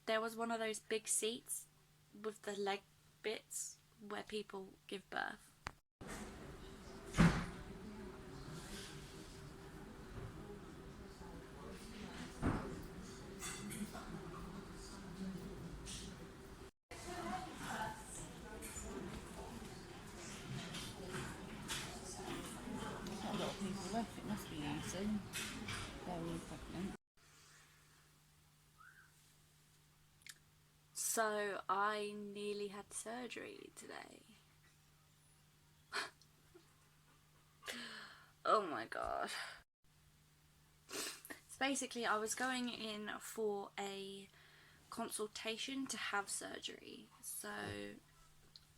there was one of those big seats with the leg bits where people give birth. Not a lot of people left, it must be easy. Very pregnant. So I nearly had surgery today. Oh my god. So basically I was going in for a consultation to have surgery. So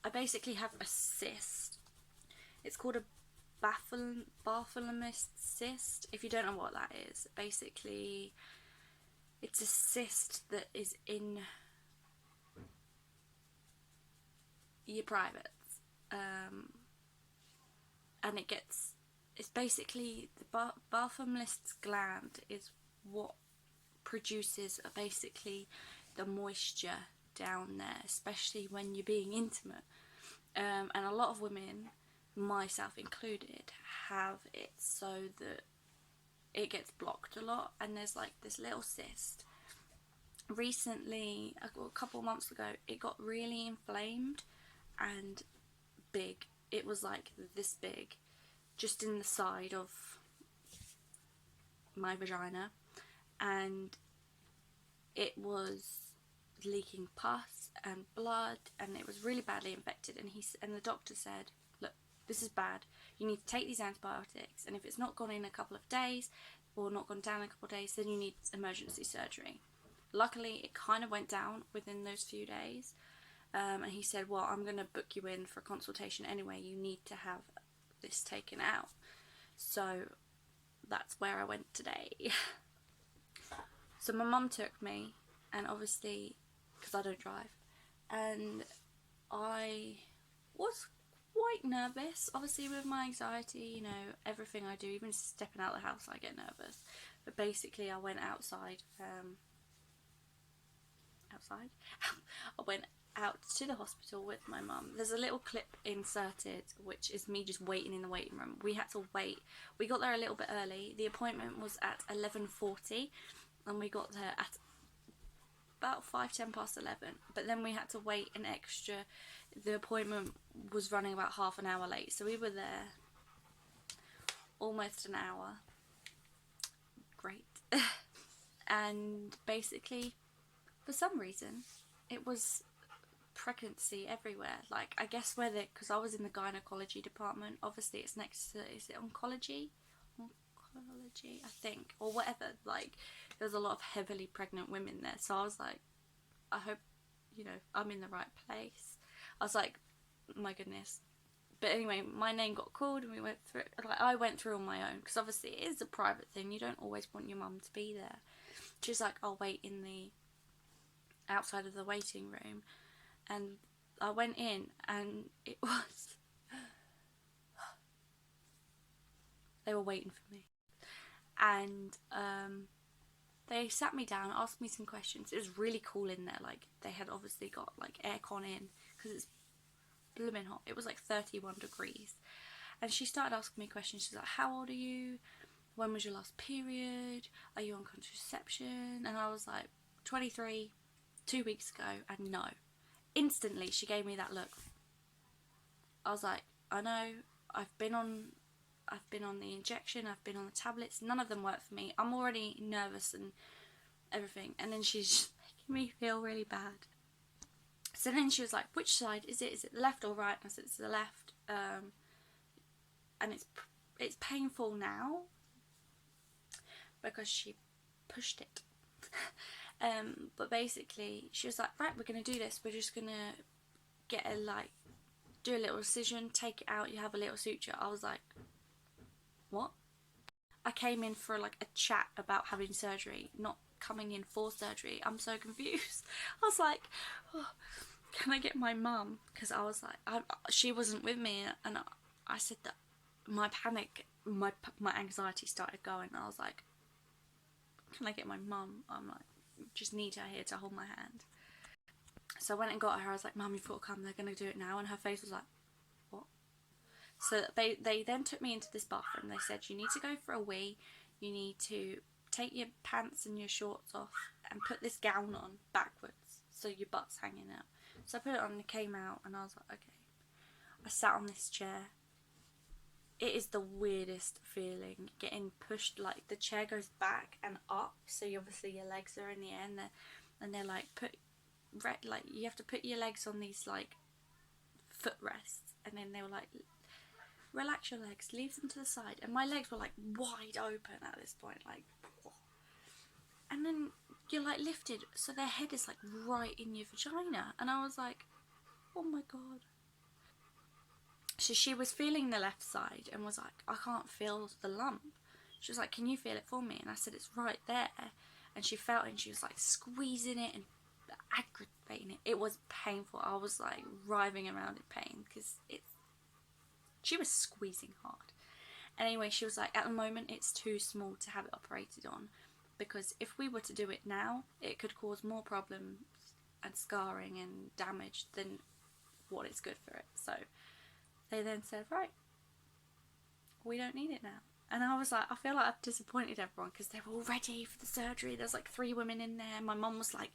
I basically have a cyst. It's called a Batholyn cyst. If you don't know what that is, basically it's a cyst that is in your privates, and it's basically the Batholyn gland is what produces basically the moisture down there, especially when you're being intimate, and a lot of women, myself included, have it so that it gets blocked a lot, and there's like this little cyst. Recently, a couple of months ago, it got really inflamed and big. It was like this big, just in the side of my vagina, and it was leaking pus and blood, and it was really badly infected. And the doctor said, look, this is bad, you need to take these antibiotics, and if it's not gone in a couple of days or not gone down in a couple of days, then you need emergency surgery. Luckily it kind of went down within those few days, and he said, well, I'm going to book you in for a consultation anyway, you need to have this taken out. So that's where I went today. So my mum took me, and obviously, because I don't drive, and I was quite nervous, obviously with my anxiety, you know, everything I do, even stepping out of the house I get nervous. But basically I went outside, I went out to the hospital with my mum. There's a little clip inserted which is me just waiting in the waiting room. We had to wait, we got there a little bit early. The appointment was at 11:40 and we got there at about 10 past 11, but then we had to wait an extra, the appointment was running about half an hour late, so we were there almost an hour. Great. And basically, for some reason, it was pregnancy everywhere. Like, I guess because I was in the gynecology department, obviously it's next to, is it oncology? Oncology, I think, or whatever. Like, there's a lot of heavily pregnant women there, so I was like, I hope, you know, I'm in the right place. I was like, my goodness. But anyway, my name got called and we went through, like, I went through on my own, because obviously it is a private thing, you don't always want your mum to be there. She's like, I'll wait in the outside of the waiting room, and I went in and it was they were waiting for me, and they sat me down, asked me some questions. It was really cool in there, like they had obviously got like aircon in because it's blooming hot. It was like 31 degrees, and she started asking me questions. She's like, how old are you, when was your last period, are you on contraception? And I was like, 23, 2 weeks ago. And no, instantly she gave me that look. I was like, I know, I've been on the injection, I've been on the tablets, none of them work for me, I'm already nervous and everything. And then she's just making me feel really bad. So then she was like, which side is it the left or right? And I said, it's the left, and it's painful now because she pushed it. But basically she was like, right, we're gonna do this, we're just gonna get do a little incision, take it out, you have a little suture. I was like, what? I came in for like a chat about having surgery, not coming in for surgery. I'm so confused. I was like, oh, can I get my mum? Because I was like, she wasn't with me, and I said that my panic, my anxiety started going. I was like, can I get my mum? I'm like, just need her here to hold my hand. So I went and got her. I was like, Mum, you've got to come, they're going to do it now. And her face was like, what? So they then took me into this bathroom. They said, you need to go for a wee, you need to take your pants and your shorts off and put this gown on backwards so your butt's hanging out. So I put it on and it came out, and I was like, okay. I sat on this chair. It is the weirdest feeling, getting pushed, like the chair goes back and up, so obviously your legs are in the air, and they're like, you have to put your legs on these like footrests, and then they were like, relax your legs, leave them to the side, and my legs were like wide open at this point, like, and then you're like lifted so their head is like right in your vagina, and I was like, oh my god. So she was feeling the left side and was like, I can't feel the lump. She was like, can you feel it for me? And I said, it's right there. And she felt it, and she was like squeezing it and aggravating it. It was painful. I was like writhing around in pain because she was squeezing hard. Anyway, she was like, at the moment it's too small to have it operated on, because if we were to do it now, it could cause more problems and scarring and damage than what is good for it. So they then said, right, we don't need it now. And I was like, I feel like I've disappointed everyone, because they were all ready for the surgery. There's like 3 women in there. My mum was like,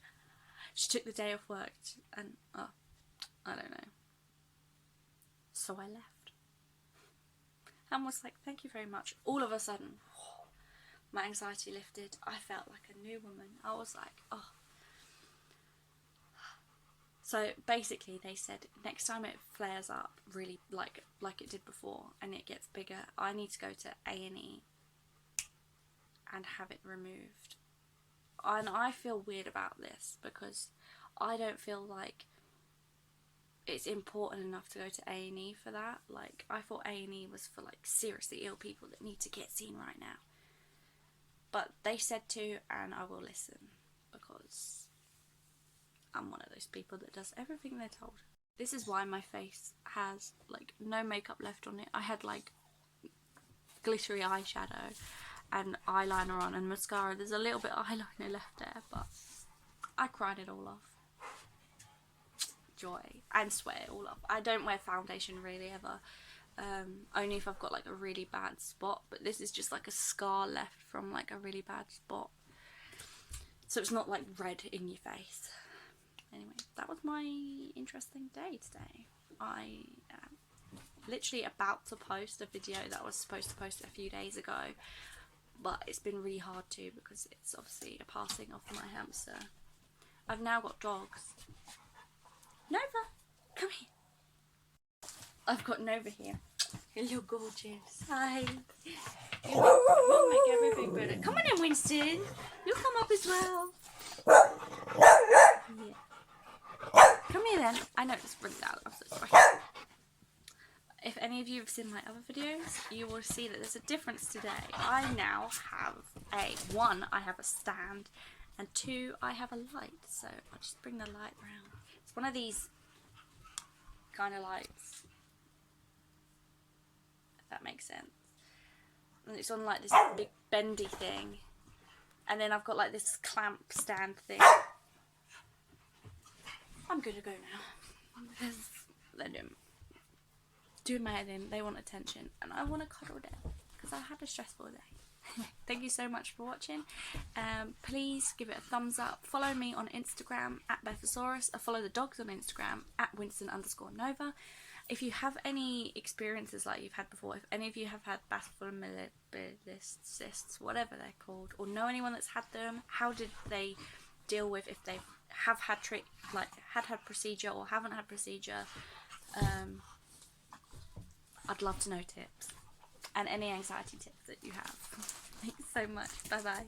she took the day off work, and I don't know. So I left and was like, thank you very much. All of a sudden, my anxiety lifted. I felt like a new woman. I was like, oh. So basically they said, next time it flares up really like it did before and it gets bigger, I need to go to A&E and have it removed. And I feel weird about this, because I don't feel like it's important enough to go to A&E for that. Like, I thought A&E was for like seriously ill people that need to get seen right now. But they said to, and I will listen, because I'm one of those people that does everything they're told. This is why my face has like no makeup left on it. I had like glittery eyeshadow and eyeliner on and mascara. There's a little bit of eyeliner left there, but I cried it all off. Joy. And sweat it all off. I don't wear foundation really ever. Only if I've got like a really bad spot, but this is just like a scar left from like a really bad spot. So it's not like red in your face. Anyway, that was my interesting day today. I am literally about to post a video that I was supposed to post a few days ago, but it's been really hard to, because it's obviously a passing of my hamster. I've now got dogs. Nova, come here. I've got Nova here. Hello, gorgeous. Hi. You'll make everything better. Come on in, Winston. You come up as well. Yeah. Come here then. I know it's really loud. I'm so sorry. If any of you have seen my other videos, you will see that there's a difference today. I now have I have a stand, and 2, I have a light. So I'll just bring the light round. It's one of these kind of lights, if that makes sense. And it's on like this big bendy thing. And then I've got like this clamp stand thing. I'm gonna go now, because they're doing my head in. They want attention, and I want to cuddle them, because I had a stressful day. Thank you so much for watching. Please give it a thumbs up. Follow me on Instagram at Bathosaurus. Follow the dogs on Instagram at Winston_Nova. If you have any experiences like you've had before, if any of you have had Batholyn cysts, whatever they're called, or know anyone that's had them, how did they deal with, if they have had had procedure or haven't had procedure, I'd love to know tips, and any anxiety tips that you have. Thanks so much. Bye bye.